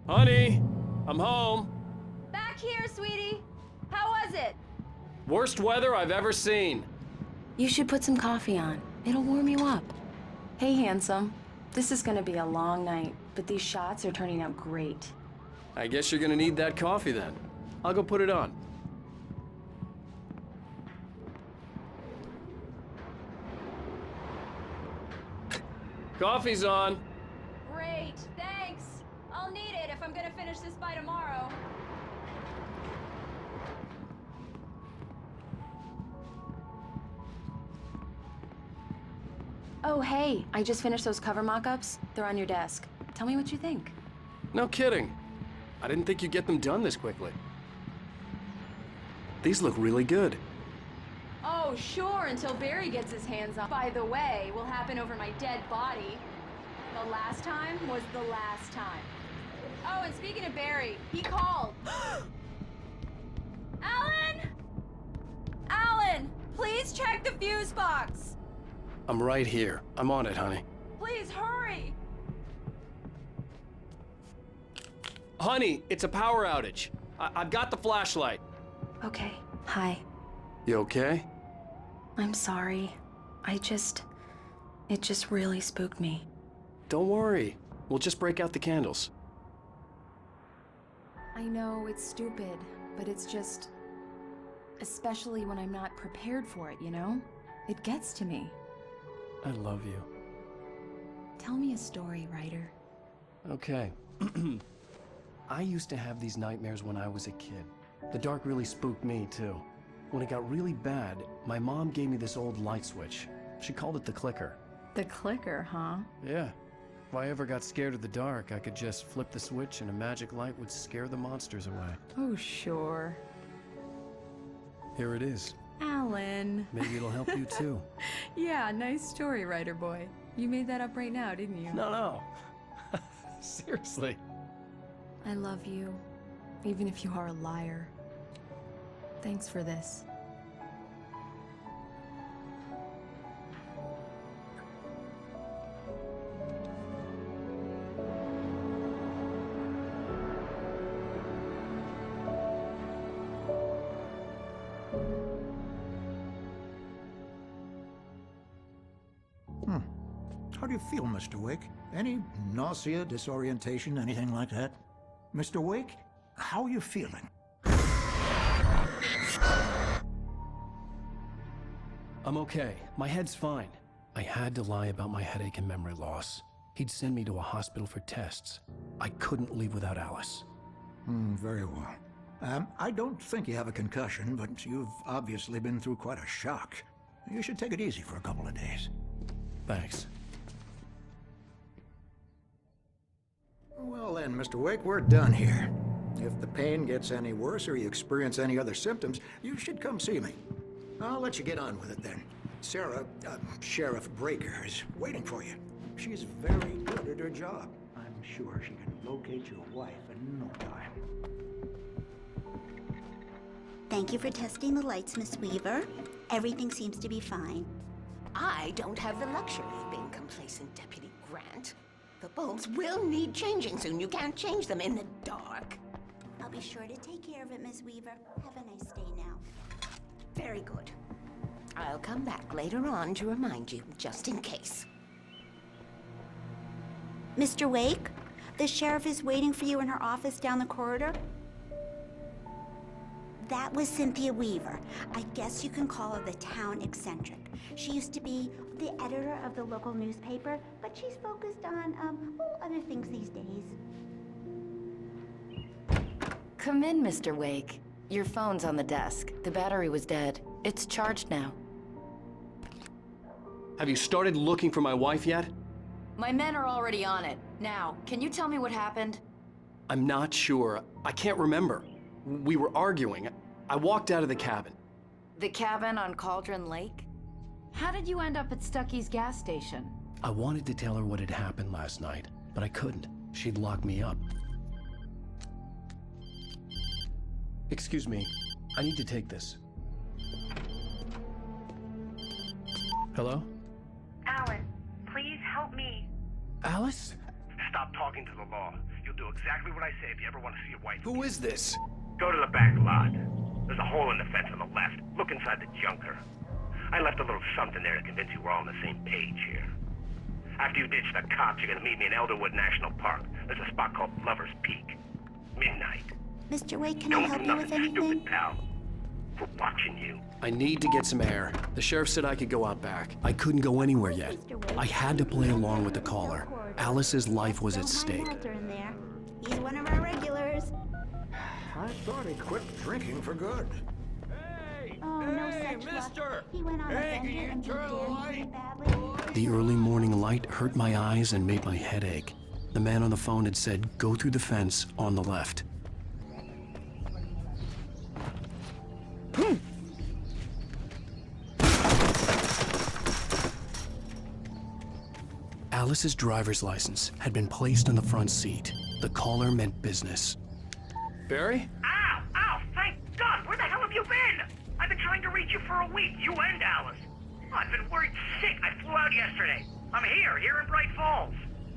Honey, I'm home. Back here, sweetie. How was it? Worst weather I've ever seen. You should put some coffee on. It'll warm you up. Hey, handsome. This is gonna be a long night, but these shots are turning out great. I guess you're gonna need that coffee then. I'll go put it on. Coffee's on. Great, thanks. I'll need it if I'm gonna finish this by tomorrow. Oh, hey, I just finished those cover mock-ups. They're on your desk. Tell me what you think. No kidding. I didn't think you'd get them done this quickly. These look really good. Oh, sure, until Barry gets his hands on. By the way, will happen over my dead body. The last time was the last time. Oh, and speaking of Barry, he called. Alan! Alan, please check the fuse box. I'm right here. I'm on it, honey. Please hurry. Honey, it's a power outage. I've got the flashlight. Okay, hi. You okay? I'm sorry. It just really spooked me. Don't worry. We'll just break out the candles. I know it's stupid, but it's just... especially when I'm not prepared for it, you know? It gets to me. I love you. Tell me a story, writer. Okay. I used to have these nightmares when I was a kid. The dark really spooked me, too. When it got really bad, my mom gave me this old light switch. She called it the clicker. The clicker, huh? Yeah. If I ever got scared of the dark, I could just flip the switch and a magic light would scare the monsters away. Oh, sure. Here it is. Alan. Maybe it'll help you, too. Yeah, nice story, writer boy. You made that up right now, didn't you? No. Seriously. I love you, even if you are a liar. Thanks for this. How do you feel, Mr. Wake? Any nausea, disorientation, anything like that? Mr. Wake, how are you feeling? I'm okay. My head's fine. I had to lie about my headache and memory loss. He'd send me to a hospital for tests. I couldn't leave without Alice. Very well. I don't think you have a concussion, but you've obviously been through quite a shock. You should take it easy for a couple of days. Thanks. Well then, Mr. Wake, we're done here. If the pain gets any worse or you experience any other symptoms, you should come see me. I'll let you get on with it then. Sarah, Sheriff Breaker, is waiting for you. She's very good at her job. I'm sure she can locate your wife in no time. Thank you for testing the lights, Miss Weaver. Everything seems to be fine. I don't have the luxury of being complacent, Deputy Grant. The bulbs will need changing soon. You can't change them in the dark. I'll be sure to take care of it, Miss Weaver. Have a nice day now. Very good. I'll come back later on to remind you, just in case. Mr. Wake, the sheriff is waiting for you in her office down the corridor. That was Cynthia Weaver. I guess you can call her the town eccentric. She used to be the editor of the local newspaper, but she's focused on, other things these days. Come in, Mr. Wake. Your phone's on the desk. The battery was dead. It's charged now. Have you started looking for my wife yet? My men are already on it. Now, can you tell me what happened? I'm not sure. I can't remember. We were arguing. I walked out of the cabin. The cabin on Cauldron Lake? How did you end up at Stucky's gas station? I wanted to tell her what had happened last night, but I couldn't. She'd lock me up. Excuse me. I need to take this. Hello? Alan, please help me. Alice? Stop talking to the law. You'll do exactly what I say if you ever want to see your wife. Who is this? Go to the back lot. There's a hole in the fence on the left. Look inside the junker. I left a little something there to convince you we're all on the same page here. After you ditch the cops, you're gonna meet me in Elderwood National Park. There's a spot called Lover's Peak. Midnight. Mr. Wake, can I Don't help do you with nothing anything? stupid, pal. We're watching you. I need to get some air. The sheriff said I could go out back. I couldn't go anywhere yet. I had to play along with the caller. Alice's life was at stake. Walter in there. He's one of our regulars. I thought he quit drinking for good. Oh, no such luck. He went on a bender and he danced really badly. The early morning light hurt my eyes and made my head ache. The man on the phone had said, go through the fence on the left. Alice's driver's license had been placed on the front seat. The caller meant business. Barry? Ow! Ow! Thank God! Where the hell have you been? I've been trying to reach you for a week, you and Alice. I've been worried sick. I flew out yesterday. I'm here in Bright Falls.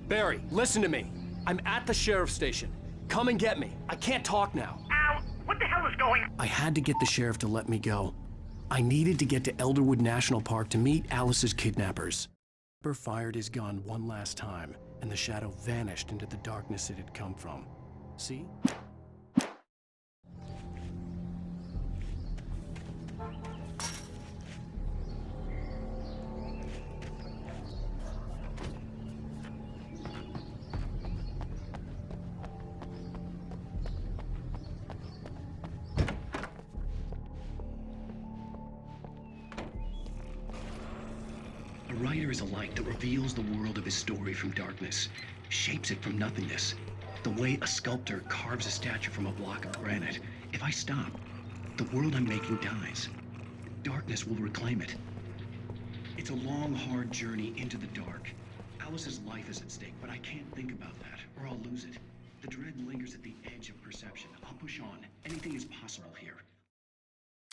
Barry, listen to me. I'm at the sheriff's station. Come and get me. I can't talk now. Al, what the hell is going on? I had to get the sheriff to let me go. I needed to get to Elderwood National Park to meet Alice's kidnappers. Burr fired his gun one last time, and the shadow vanished into the darkness it had come from. See? A writer is a light that reveals the world of his story from darkness, shapes it from nothingness. The way a sculptor carves a statue from a block of granite. If I stop, the world I'm making dies. Darkness will reclaim it. It's a long, hard journey into the dark. Alice's life is at stake, but I can't think about that, or I'll lose it. The dread lingers at the edge of perception. I'll push on. Anything is possible here.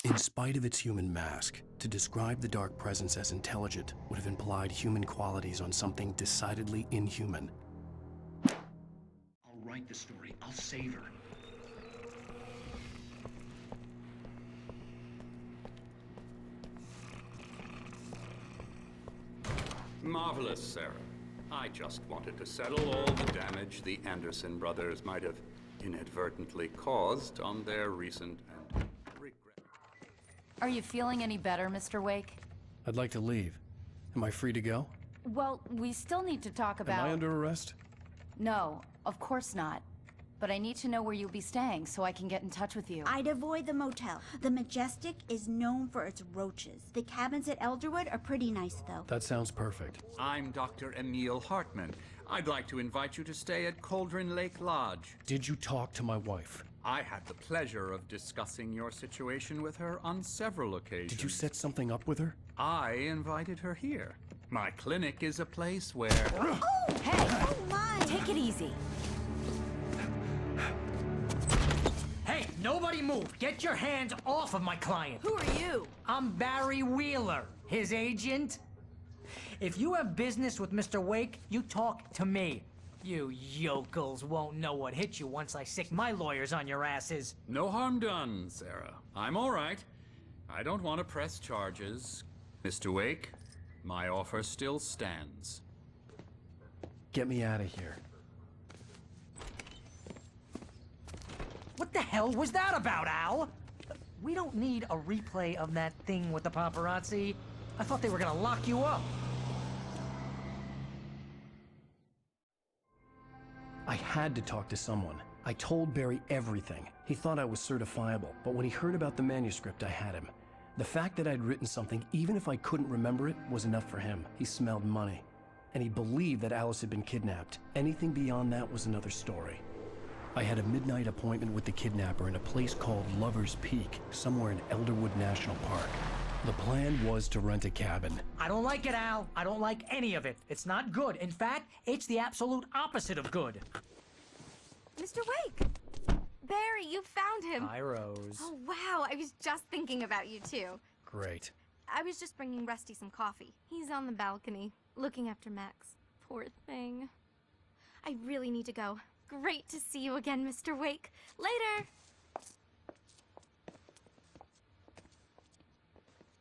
In spite of its human mask, to describe the dark presence as intelligent would have implied human qualities on something decidedly inhuman. I'll write the story. I'll save her. Marvelous, Sarah. I just wanted to settle all the damage the Anderson brothers might have inadvertently caused on their recent and regret. Are you feeling any better, Mr. Wake? I'd like to leave. Am I free to go? Well, we still need to talk about... Am I under arrest? No, of course not. But I need to know where you'll be staying so I can get in touch with you. I'd avoid the motel. The Majestic is known for its roaches. The cabins at Elderwood are pretty nice, though. That sounds perfect. I'm Dr. Emil Hartman. I'd like to invite you to stay at Cauldron Lake Lodge. Did you talk to my wife? I had the pleasure of discussing your situation with her on several occasions. Did you set something up with her? I invited her here. My clinic is a place where... Oh! Hey! Oh, my! Take it easy. Hey, nobody move! Get your hands off of my client! Who are you? I'm Barry Wheeler, his agent. If you have business with Mr. Wake, you talk to me. You yokels won't know what hit you once I sick my lawyers on your asses. No harm done, Sarah. I'm all right. I don't want to press charges. Mr. Wake, my offer still stands. Get me out of here. What the hell was that about, Al? We don't need a replay of that thing with the paparazzi. I thought they were gonna lock you up. I had to talk to someone. I told Barry everything. He thought I was certifiable, but when he heard about the manuscript, I had him. The fact that I'd written something, even if I couldn't remember it, was enough for him. He smelled money. And he believed that Alice had been kidnapped. Anything beyond that was another story. I had a midnight appointment with the kidnapper in a place called Lover's Peak, somewhere in Elderwood National Park. The plan was to rent a cabin. I don't like it, Al. I don't like any of it. It's not good. In fact, it's the absolute opposite of good. Mr. Wake! Barry, you found him! Hi, Rose. Oh, wow. I was just thinking about you, too. Great. I was just bringing Rusty some coffee. He's on the balcony, looking after Max. Poor thing. I really need to go. great to see you again, Mr. Wake. Later.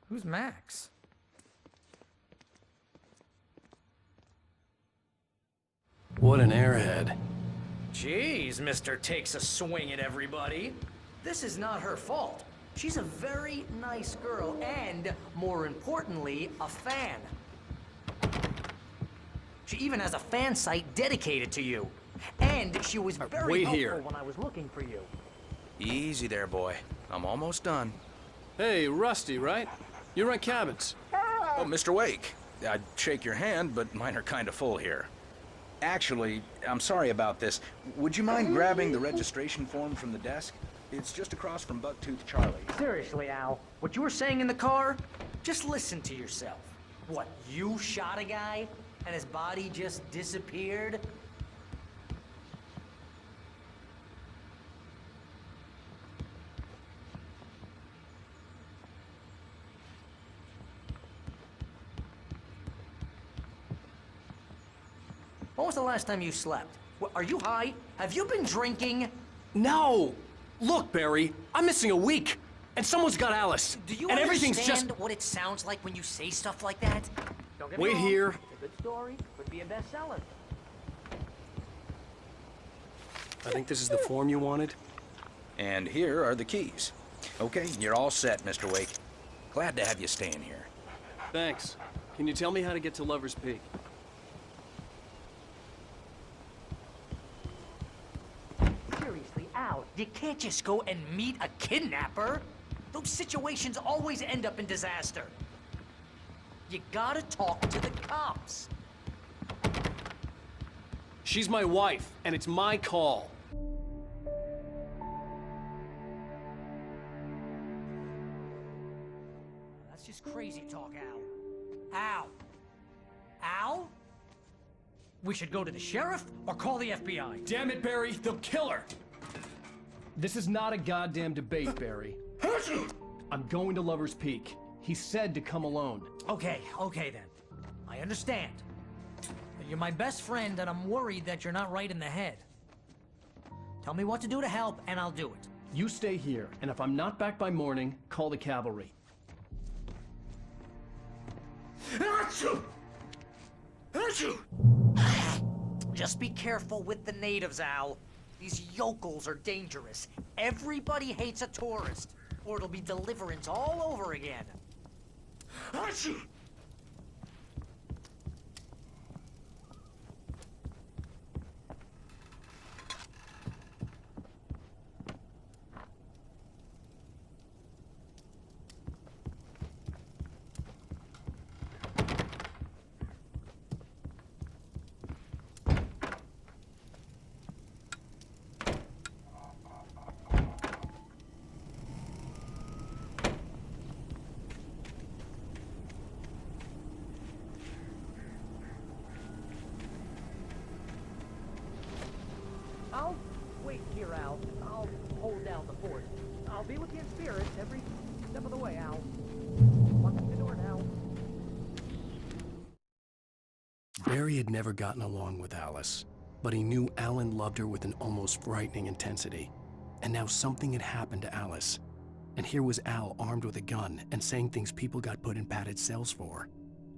Who's Max? What an airhead. Jeez, Mr. Takes a swing at everybody. This is not her fault. She's a very nice girl and, more importantly, a fan. She even has a fan site dedicated to you. And she was very helpful when I was looking for you. Easy there, boy. I'm almost done. Hey, Rusty, right? You rent cabins. Oh, Mr. Wake. I'd shake your hand, but mine are kind of full here. Actually, I'm sorry about this. Would you mind grabbing the registration form from the desk? It's just across from Bucktooth Charlie. Seriously, Al, what you were saying in the car? Just listen to yourself. What, you shot a guy and his body just disappeared? When was the last time you slept? Are you high? Have you been drinking? No! Look, Barry, I'm missing a week, and someone's got Alice. Do you and understand everything's just... what it sounds like when you say stuff like that? Don't get me Wait wrong. here. It's a good story. Could be a bestseller. I think this is the form you wanted. And here are the keys. Okay, you're all set, Mr. Wake. Glad to have you staying here. Thanks. Can you tell me how to get to Lover's Peak? Seriously, Al, you can't just go and meet a kidnapper. Those situations always end up in disaster. You gotta talk to the cops. She's my wife, and it's my call. That's just crazy talk, Al. Al? Al? We should go to the sheriff or call the FBI. Damn it, Barry, they'll kill her! This is not a goddamn debate, Barry. I'm going to Lover's Peak. He said to come alone. Okay then. I understand. But you're my best friend, and I'm worried that you're not right in the head. Tell me what to do to help, and I'll do it. You stay here, and if I'm not back by morning, call the cavalry. Just be careful with the natives, Al. These yokels are dangerous. Everybody hates a tourist, or it'll be Deliverance all over again. I'll wait here, Al. I'll hold down the fort. I'll be with you in spirit every step of the way, Al. Lock the door now. Barry had never gotten along with Alice, but he knew Alan loved her with an almost frightening intensity. And now something had happened to Alice. And here was Al armed with a gun and saying things people got put in padded cells for.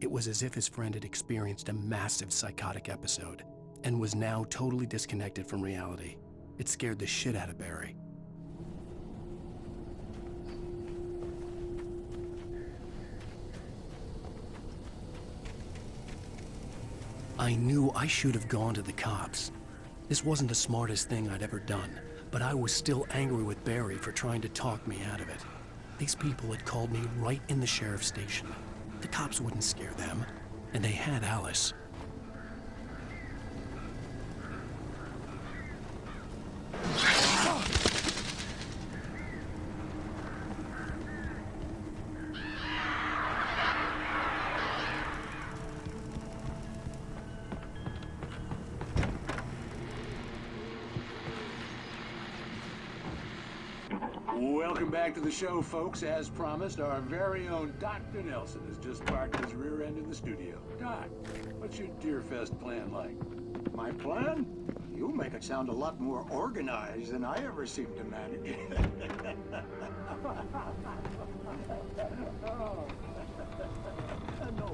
It was as if his friend had experienced a massive psychotic episode and was now totally disconnected from reality. It scared the shit out of Barry. I knew I should have gone to the cops. This wasn't the smartest thing I'd ever done, but I was still angry with Barry for trying to talk me out of it. These people had called me right in the sheriff's station. The cops wouldn't scare them, and they had Alice. Welcome back to the show, folks. As promised, our very own Dr. Nelson has just parked his rear end in the studio. Doc, what's your Deerfest plan like? My plan? You make it sound a lot more organized than I ever seem to manage. No.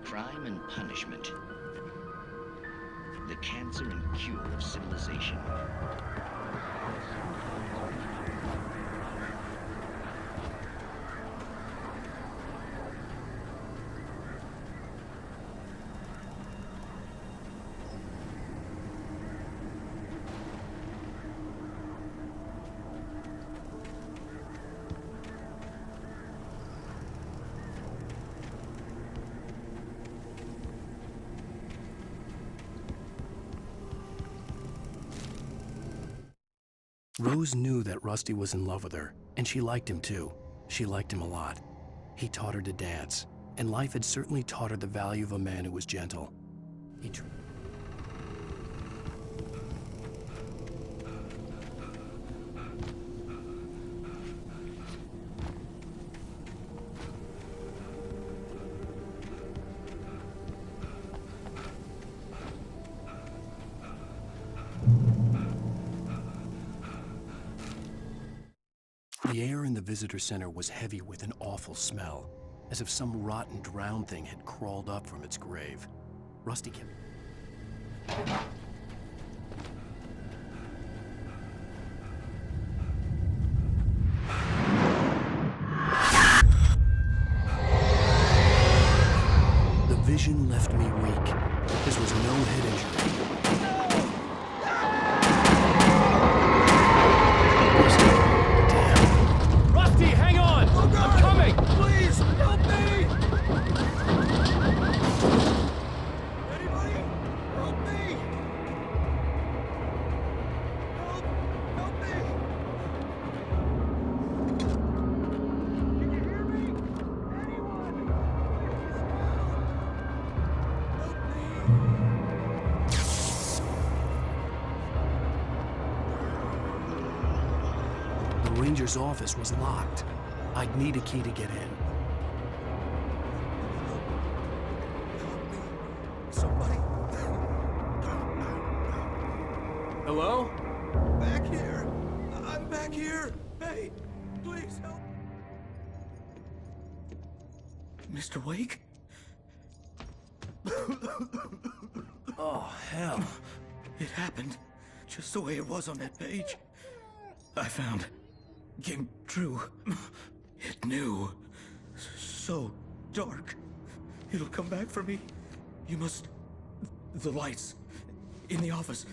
Crime and punishment. The cancer and cure of civilization. Rose knew that Rusty was in love with her, and she liked him too. She liked him a lot. He taught her to dance, and life had certainly taught her the value of a man who was gentle. The air in the visitor center was heavy with an awful smell, as if some rotten drowned thing had crawled up from its grave. Rusty kept... The vision left me weak. This was no head injury. Rusty, hang on! Oh, I'm coming! Please, help me! Anybody? Help me! Help me! Can you hear me? Anyone? The ranger's office was locked. I'd need a key to get in. Somebody? Hello? Back here! I'm back here! Hey, please help! Mr. Wake? Oh, hell. It happened just the way it was on that page. I found. Came true. It knew. So dark. It'll come back for me. You must... The lights. In the office.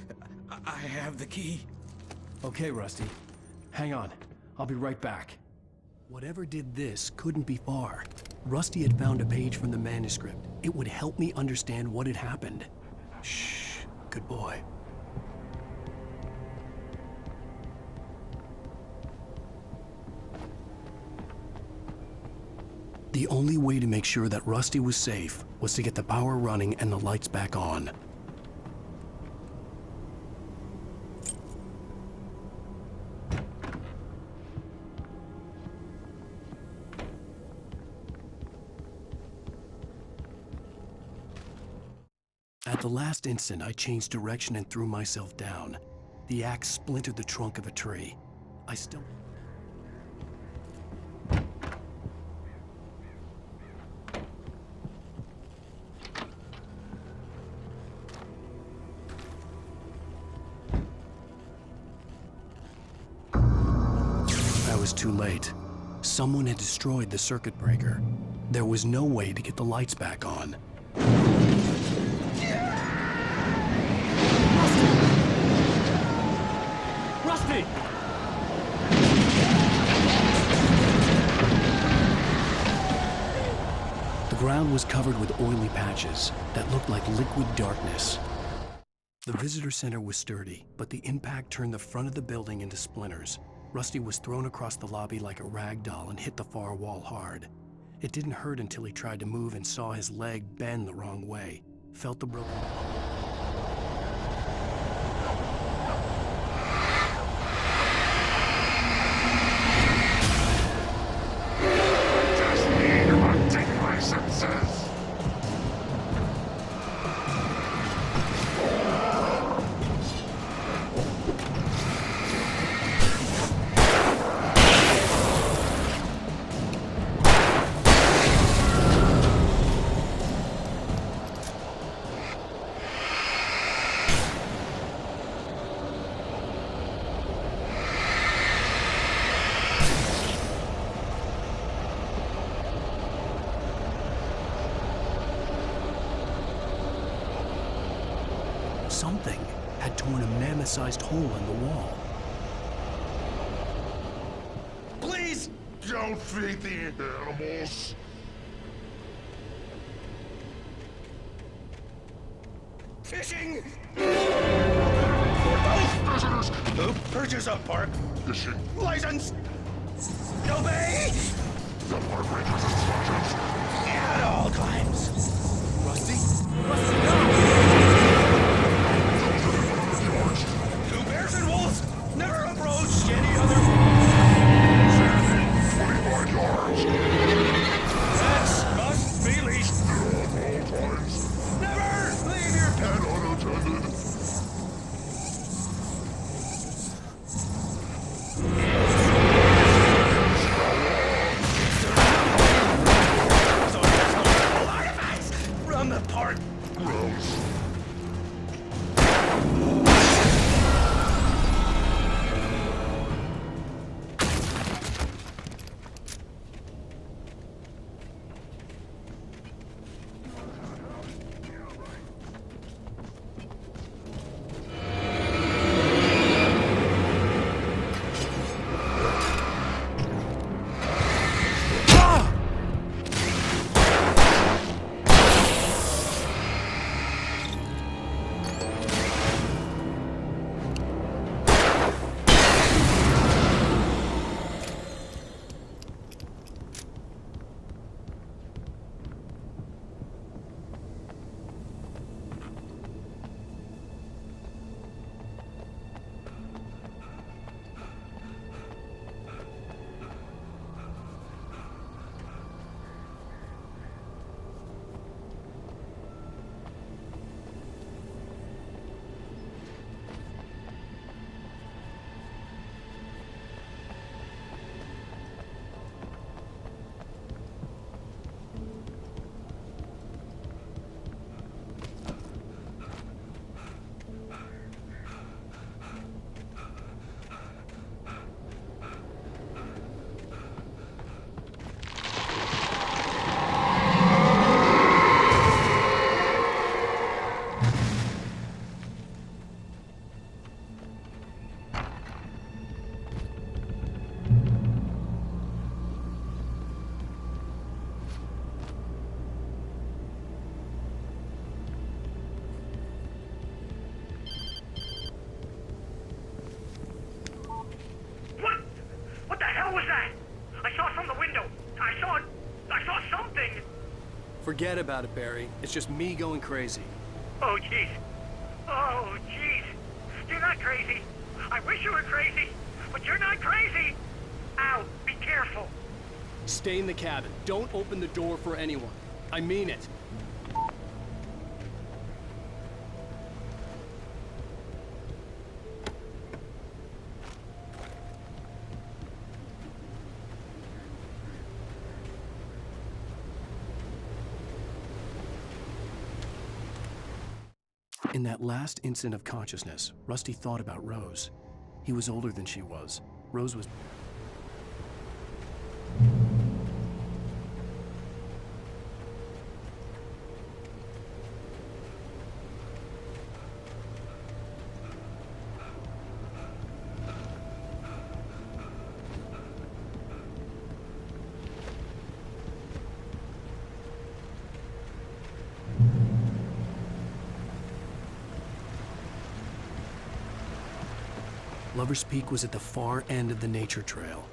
I have the key. Okay, Rusty. Hang on. I'll be right back. Whatever did this couldn't be far. Rusty had found a page from the manuscript. It would help me understand what had happened. Shh. Good boy. The only way to make sure that Rusty was safe was to get the power running and the lights back on. At the last instant, I changed direction and threw myself down. The axe splintered the trunk of a tree. I still... was too late. Someone had destroyed the circuit breaker. There was no way to get the lights back on. Rusty! The ground was covered with oily patches that looked like liquid darkness. The visitor center was sturdy, but the impact turned the front of the building into splinters. Rusty was thrown across the lobby like a rag doll and hit the far wall hard. It didn't hurt until he tried to move and saw his leg bend the wrong way. Felt the broken... Something had torn a mammoth-sized hole in the wall. Please don't feed the animals. Fishing! Visitors! Who purchase a park? Fishing. License! Obey! The park rangers and sergeants. At all times. Rusty? Rusty, no! Two bears and wolves never approached any other. 45 yards. That must be leashed. At all times. Never leave your pet. And unattended. From the park. Gross. What the hell was that? I saw from the window. I saw something. Forget about it, Barry. It's just me going crazy. Oh, jeez. Oh, jeez. You're not crazy. I wish you were crazy, but you're not crazy. Ow, be careful. Stay in the cabin. Don't open the door for anyone. I mean it. In that last instant of consciousness, Rusty thought about Rose. He was older than she was. Rose was... Lover's Peak was at the far end of the nature trail.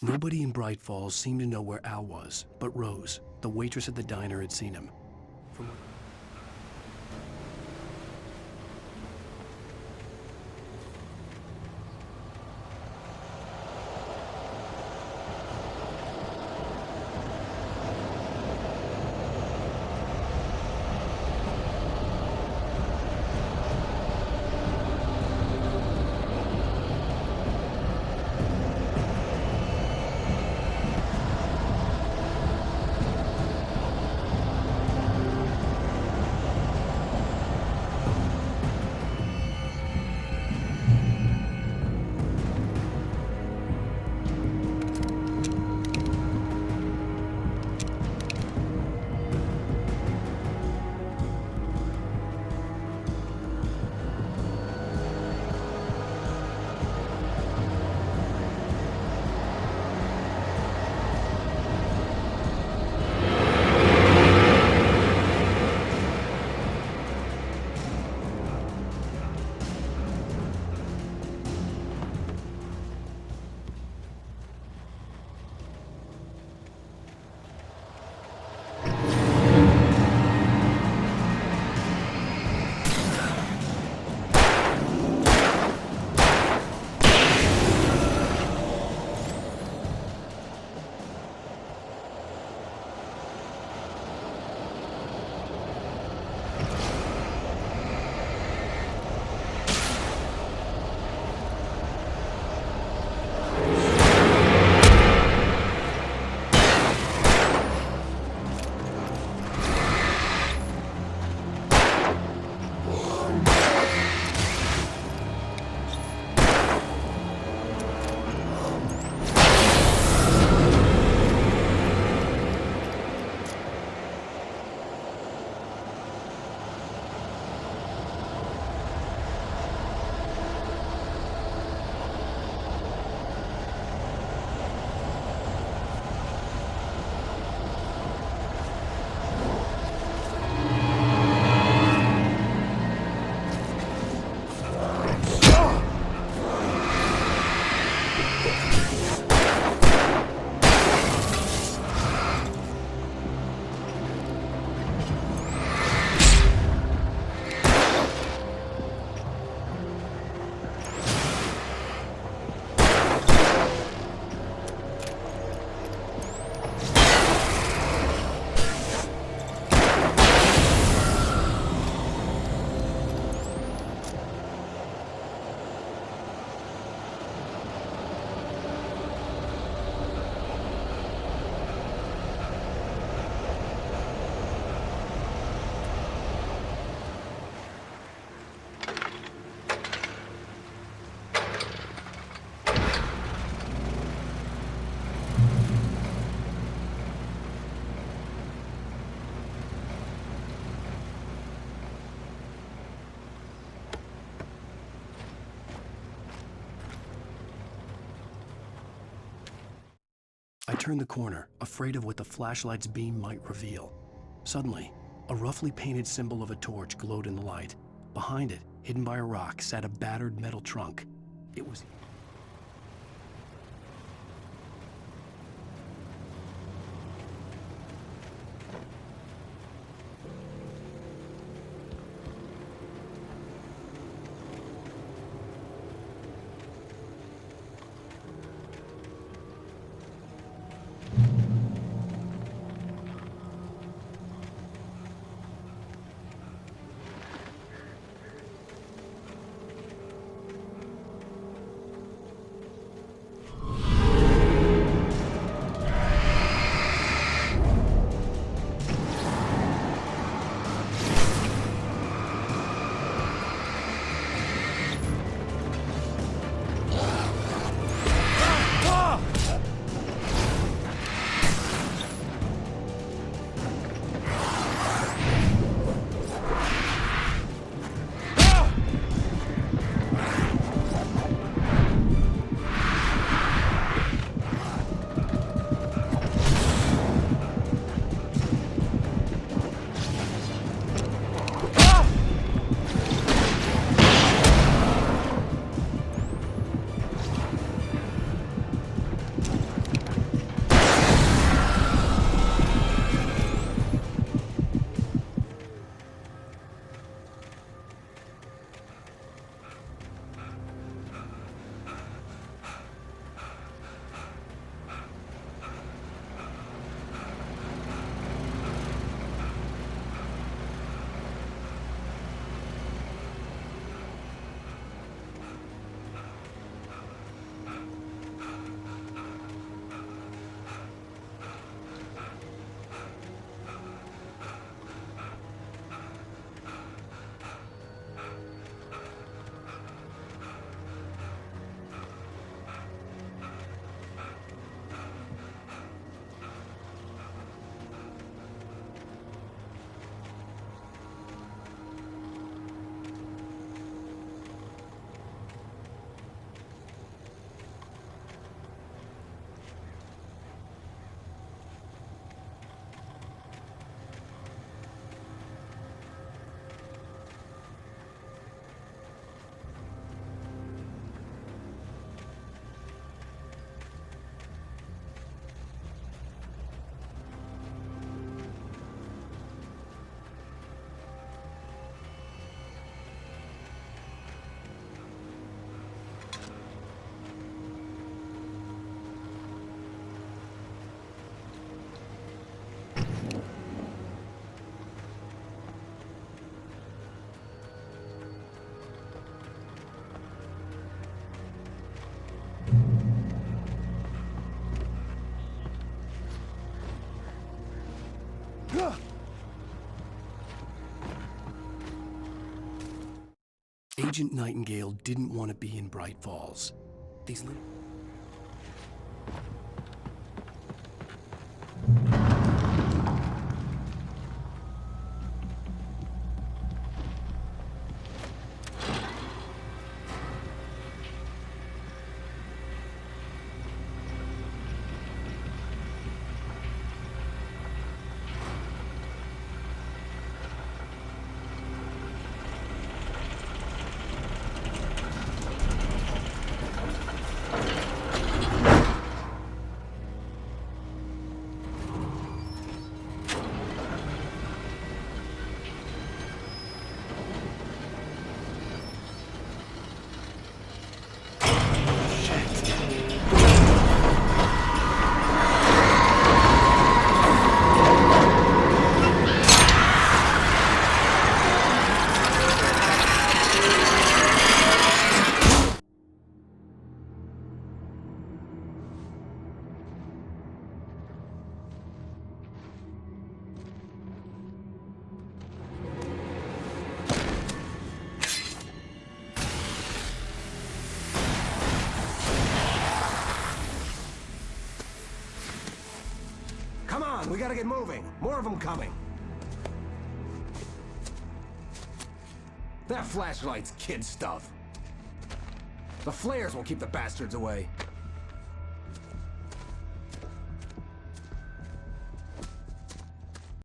Nobody in Bright Falls seemed to know where Al was, but Rose, the waitress at the diner, had seen him. I turned the corner, afraid of what the flashlight's beam might reveal. Suddenly, a roughly painted symbol of a torch glowed in the light. Behind it, hidden by a rock, sat a battered metal trunk. It was... Agent Nightingale didn't want to be in Bright Falls. These little... Come on, we gotta get moving. More of them coming. That flashlight's kid stuff. The flares will keep the bastards away.